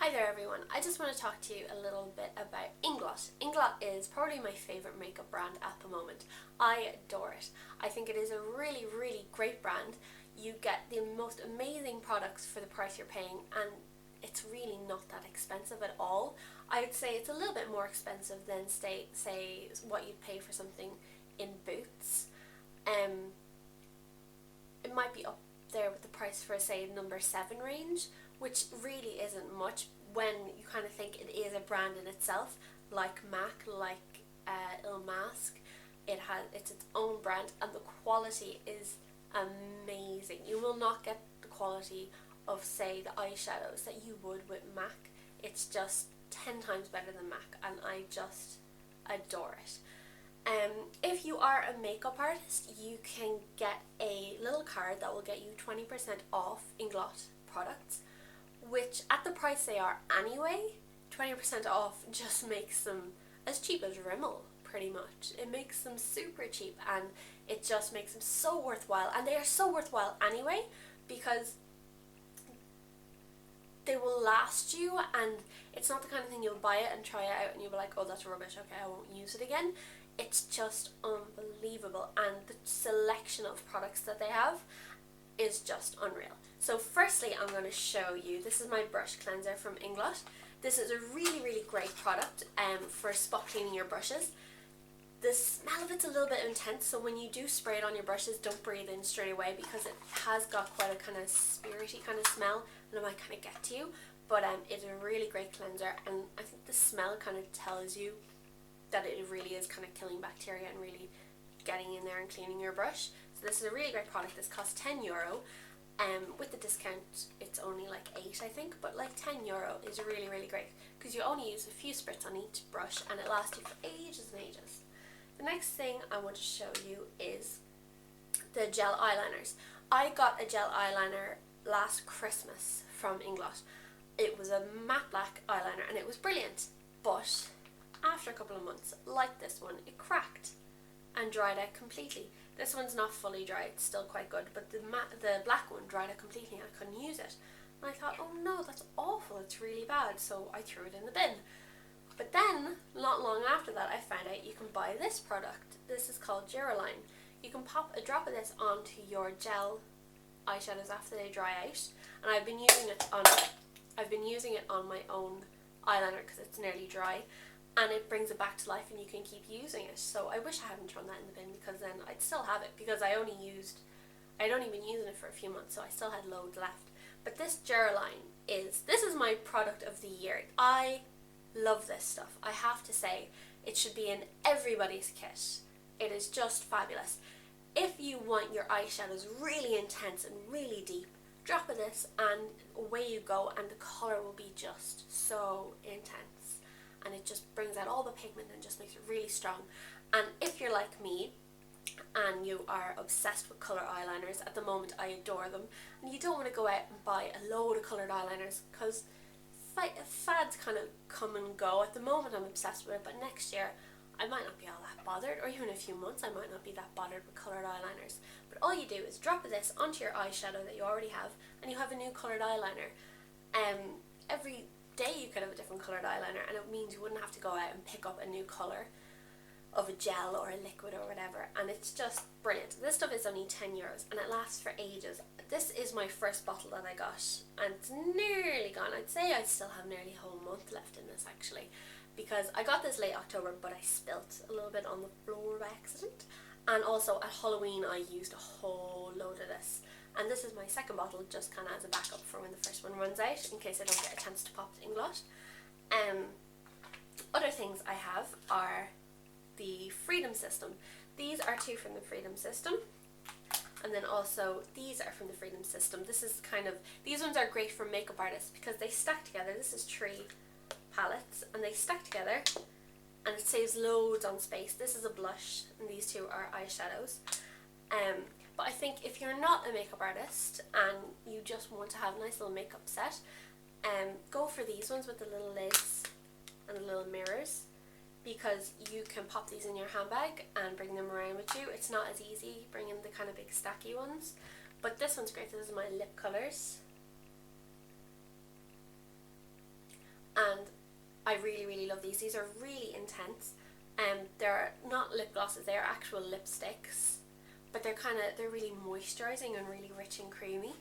Hi there everyone, I just want to talk to you a little bit about Inglot. Inglot is probably my favourite makeup brand at the moment. I adore it. I think it is a really great brand. You get the most amazing products for the price you're paying, and it's really not that expensive at all. I would say it's a little bit more expensive than say what you'd pay for something in Boots. It might be up there with the price for say number 7 range, which really isn't much when you kind of think it is a brand in itself, like MAC, like Il Mask. It's its own brand, and the quality is amazing. You will not get the quality of say the eyeshadows that you would with MAC. It's just 10 times better than MAC, and I just adore it. If you are a makeup artist, you can get a little card that will get you 20% off Inglot products, which at the price they are anyway, 20% off just makes them as cheap as Rimmel, pretty much. It makes them super cheap, and it just makes them so worthwhile, and they are so worthwhile anyway because they will last you, and it's not the kind of thing you'll buy it and try it out and you'll be like, oh, that's rubbish, okay, I won't use it again. It's just unbelievable, and the selection of products that they have is just unreal. So firstly, I'm going to show you, this is my brush cleanser from Inglot. This is a really great product for spot cleaning your brushes. The smell of it's a little bit intense, so when you do spray it on your brushes, don't breathe in straight away because it has got quite a kind of spirity kind of smell, and it might kind of get to you. But it's a really great cleanser, and I think the smell kind of tells you that it really is kind of killing bacteria and really getting in there and cleaning your brush. So this is a really great product. This costs €10. With the discount it's only like 8 I think, but like €10 is really great because you only use a few spritz on each brush and it lasts you for ages and ages. The next thing I want to show you is the gel eyeliners. I got a gel eyeliner last Christmas from Inglot. It was a matte black eyeliner and it was brilliant, but after a couple of months, like this one, it cracked and dried out completely. This one's not fully dry, it's still quite good, but the black one dried out completely and I couldn't use it. And I thought, oh no, that's awful, it's really bad, so I threw it in the bin. But then, not long after that, I found out you can buy this product. This is called Duraline. You can pop a drop of this onto your gel eyeshadows after they dry out, and I've been using it on my own eyeliner because it's nearly dry, and it brings it back to life and you can keep using it. So I wish I hadn't thrown that in the bin because then I'd still have it, because I'd only been using it for a few months, so I still had loads left. But this Duraline this is my product of the year. I love this stuff. I have to say, it should be in everybody's kit. It is just fabulous. If you want your eyeshadows really intense and really deep, drop of this and away you go, and the colour will be just so intense. And it just brings out all the pigment and just makes it really strong. And if you're like me and you are obsessed with colour eyeliners, at the moment I adore them, and you don't want to go out and buy a load of coloured eyeliners because fads kind of come and go. At the moment I'm obsessed with it, but next year I might not be all that bothered, or even in a few months I might not be that bothered with coloured eyeliners. But all you do is drop of this onto your eyeshadow that you already have, and you have a new coloured eyeliner. Every day you could have a different coloured eyeliner, and it means you wouldn't have to go out and pick up a new colour of a gel or a liquid or whatever, and it's just brilliant. This stuff is only €10 and it lasts for ages. This is my first bottle that I got, and it's nearly gone. I'd say I still have nearly a whole month left in this actually, because I got this late October, but I spilt a little bit on the floor by accident, and also at Halloween I used a whole load of this. And this is my second bottle, just kind of as a backup for when the first one runs out, in case I don't get a chance to pop to Inglot. Other things I have are the Freedom System. These are 2 from the Freedom System, and then also these are from the Freedom System. These ones are great for makeup artists because they stack together. This is 3 palettes and they stack together and it saves loads on space. This is a blush and these 2 are eyeshadows. But I think if you're not a makeup artist and you just want to have a nice little makeup set, go for these ones with the little lids and the little mirrors, because you can pop these in your handbag and bring them around with you. It's not as easy bringing the kind of big stacky ones, but this one's great. This is my lip colours. I really, really love these. These are really intense. They're not lip glosses, they're actual lipsticks. But they're really moisturising and really rich and creamy.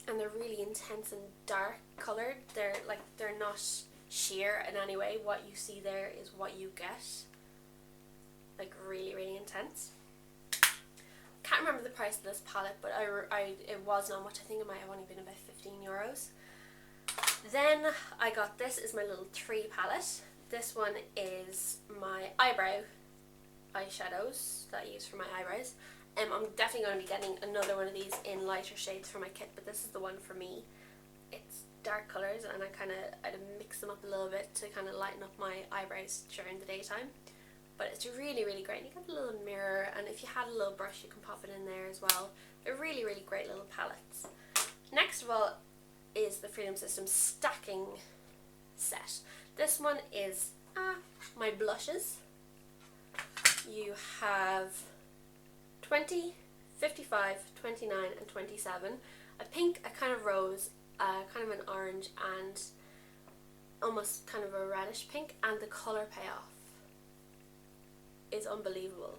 And they're really intense and dark coloured. They're not sheer in any way. What you see there is what you get. Like really, really intense. Can't remember the price of this palette, but it was not much. I think it might have only been about €15. Then I got this is my little 3 palette. This one is my eyebrow eyeshadows that I use for my eyebrows. I'm definitely going to be getting another one of these in lighter shades for my kit, but this is the one for me. It's dark colours, and I'd mix them up a little bit to kind of lighten up my eyebrows during the daytime. But it's really, really great. You get a little mirror, and if you had a little brush, you can pop it in there as well. They're really, really great little palettes. Next of all is the Freedom System stacking set. This one is my blushes. You have 20, 55, 29 and 27. A pink, a kind of rose, kind of an orange, and almost kind of a reddish pink, and the colour payoff is unbelievable.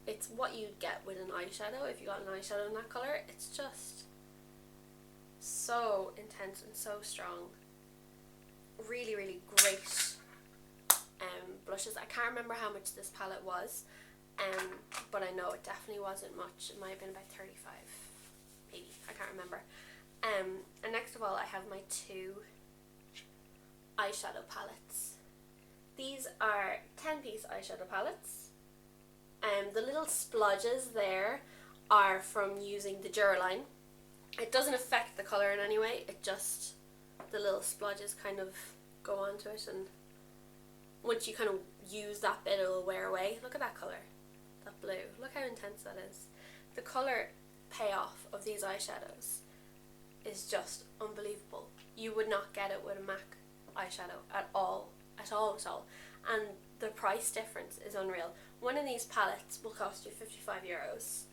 It's what you'd get with an eyeshadow if you got an eyeshadow in that colour. It's just so intense and so strong. Really, really great blushes. I can't remember how much this palette was, but I know it definitely wasn't much. It might have been about 35, maybe. I can't remember. And next of all, I have my 2 eyeshadow palettes. These are 10-piece eyeshadow palettes. The little splodges there are from using the Duraline. It doesn't affect the colour in any way, it just, the little splodges kind of go onto it, and once you kind of use that bit, it will wear away. Look at that colour, that blue, look how intense that is. The colour payoff of these eyeshadows is just unbelievable. You would not get it with a MAC eyeshadow at all. And the price difference is unreal. One of these palettes will cost you €55.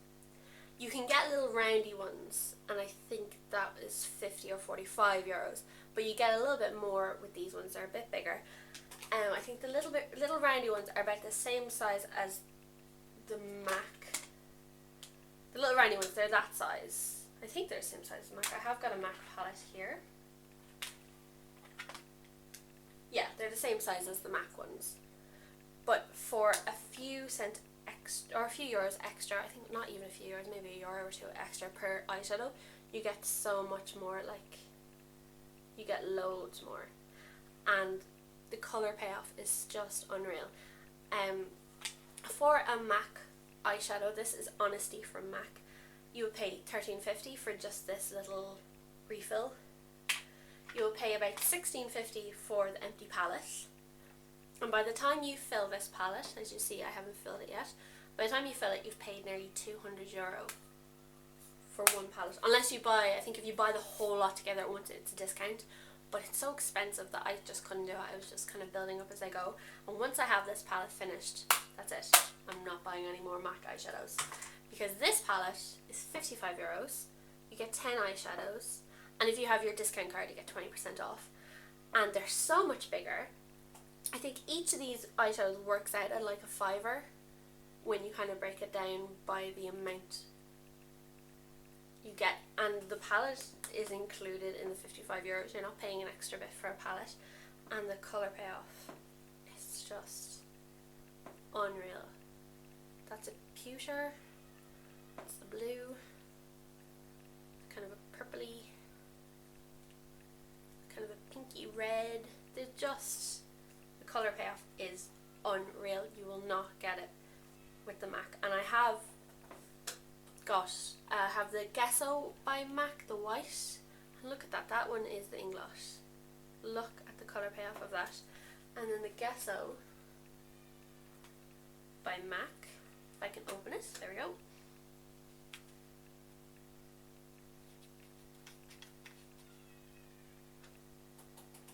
You can get little roundy ones, and I think that is €50 or €45, but you get a little bit more with these ones. They're a bit bigger. I think the little roundy ones are about the same size as the MAC. The little roundy ones, they're that size. I think they're the same size as the MAC. I have got a MAC palette here. Yeah, they're the same size as the MAC ones, but for a few cents extra, or a few euros extra, I think not even a few euros, maybe €1 or 2 extra per eyeshadow, you get so much more. Like, you get loads more, and the colour payoff is just unreal. For a MAC eyeshadow, this is Honesty from MAC, you would pay $13.50 for just this little refill. You'll pay about $16.50 for the empty palette, and by the time you fill this palette, as you see I haven't filled it yet, by the time you fill it you've paid nearly €200 for one palette, unless you buy, I think if you buy the whole lot together at once it's a discount, but it's so expensive that I just couldn't do it. I was just kind of building up as I go, and once I have this palette finished, that's it. I'm not buying any more MAC eyeshadows, because this palette is €55, you get 10 eyeshadows, and if you have your discount card you get 20% off, and they're so much bigger. I think each of these eyeshadows works out at like a $5 when you kind of break it down by the amount you get, and the palette is included in the €55. You're not paying an extra bit for a palette, and the colour payoff is just unreal. That's a pewter, that's the blue, kind of a purpley, kind of a pinky red. They're just, the colour payoff is unreal. You will not get it with the MAC. And I have the Gesso by MAC, the white, and look at that, that one is the Inglot. Look at the colour payoff of that. And then the Gesso by MAC, if I can open it, there we go.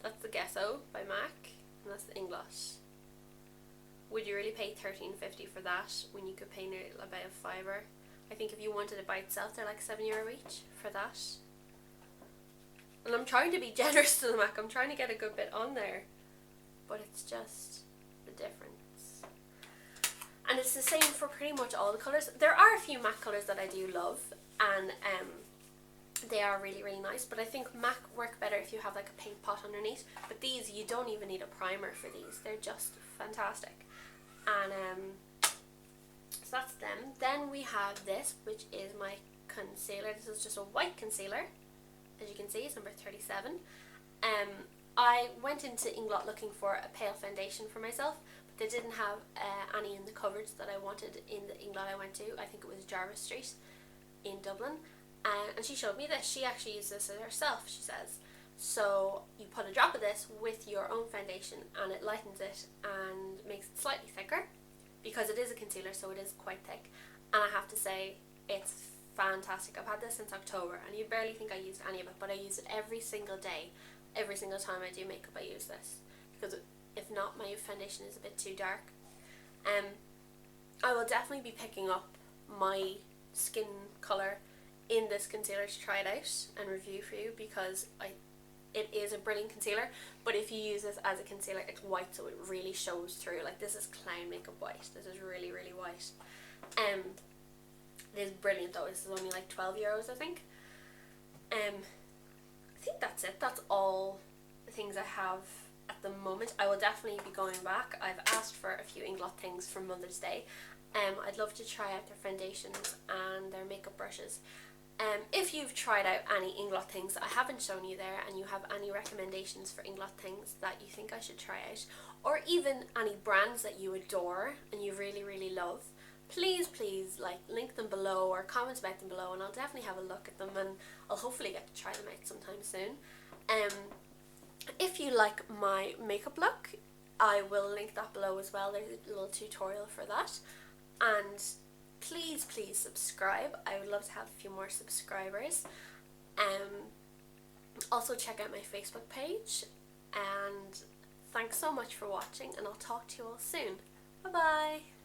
That's the Gesso by MAC, and that's the Inglot. Would you really pay $13.50 for that when you could pay nearly about a $5? I think if you wanted it by itself, they're like €7 each for that. And I'm trying to be generous to the MAC. I'm trying to get a good bit on there. But it's just the difference. And it's the same for pretty much all the colours. There are a few MAC colours that I do love. And they are really, really nice. But I think MAC work better if you have like a paint pot underneath. But these, you don't even need a primer for these. They're just fantastic. And so that's them. Then we have this, which is my concealer. This is just a white concealer. As you can see, it's number 37. I went into Inglot looking for a pale foundation for myself, but they didn't have any in the coverage that I wanted in the Inglot I went to. I think it was Jarvis Street in Dublin. And she showed me this. She actually used this herself, she says. So you put a drop of this with your own foundation and it lightens it and makes it slightly thicker, because it is a concealer, so it is quite thick. And I have to say, it's fantastic. I've had this since October and you barely think I used any of it, but I use it every single day. Every single time I do makeup I use this, because if not, my foundation is a bit too dark. I will definitely be picking up my skin colour in this concealer to try it out and review for you, because it is a brilliant concealer, but if you use this as a concealer, it's white, so it really shows through. Like, this is clown makeup white. This is really, really white. It is brilliant though. This is only like €12, I think. I think that's it. That's all the things I have at the moment. I will definitely be going back. I've asked for a few Inglot things for Mother's Day. I'd love to try out their foundations and their makeup brushes. If you've tried out any Inglot things that I haven't shown you there, and you have any recommendations for Inglot things that you think I should try out, or even any brands that you adore and you really, really love, please like link them below or comment about them below, and I'll definitely have a look at them, and I'll hopefully get to try them out sometime soon. If you like my makeup look, I will link that below as well. There's a little tutorial for that. And please subscribe. I would love to have a few more subscribers. Also check out my Facebook page, and thanks so much for watching, and I'll talk to you all soon. Bye bye.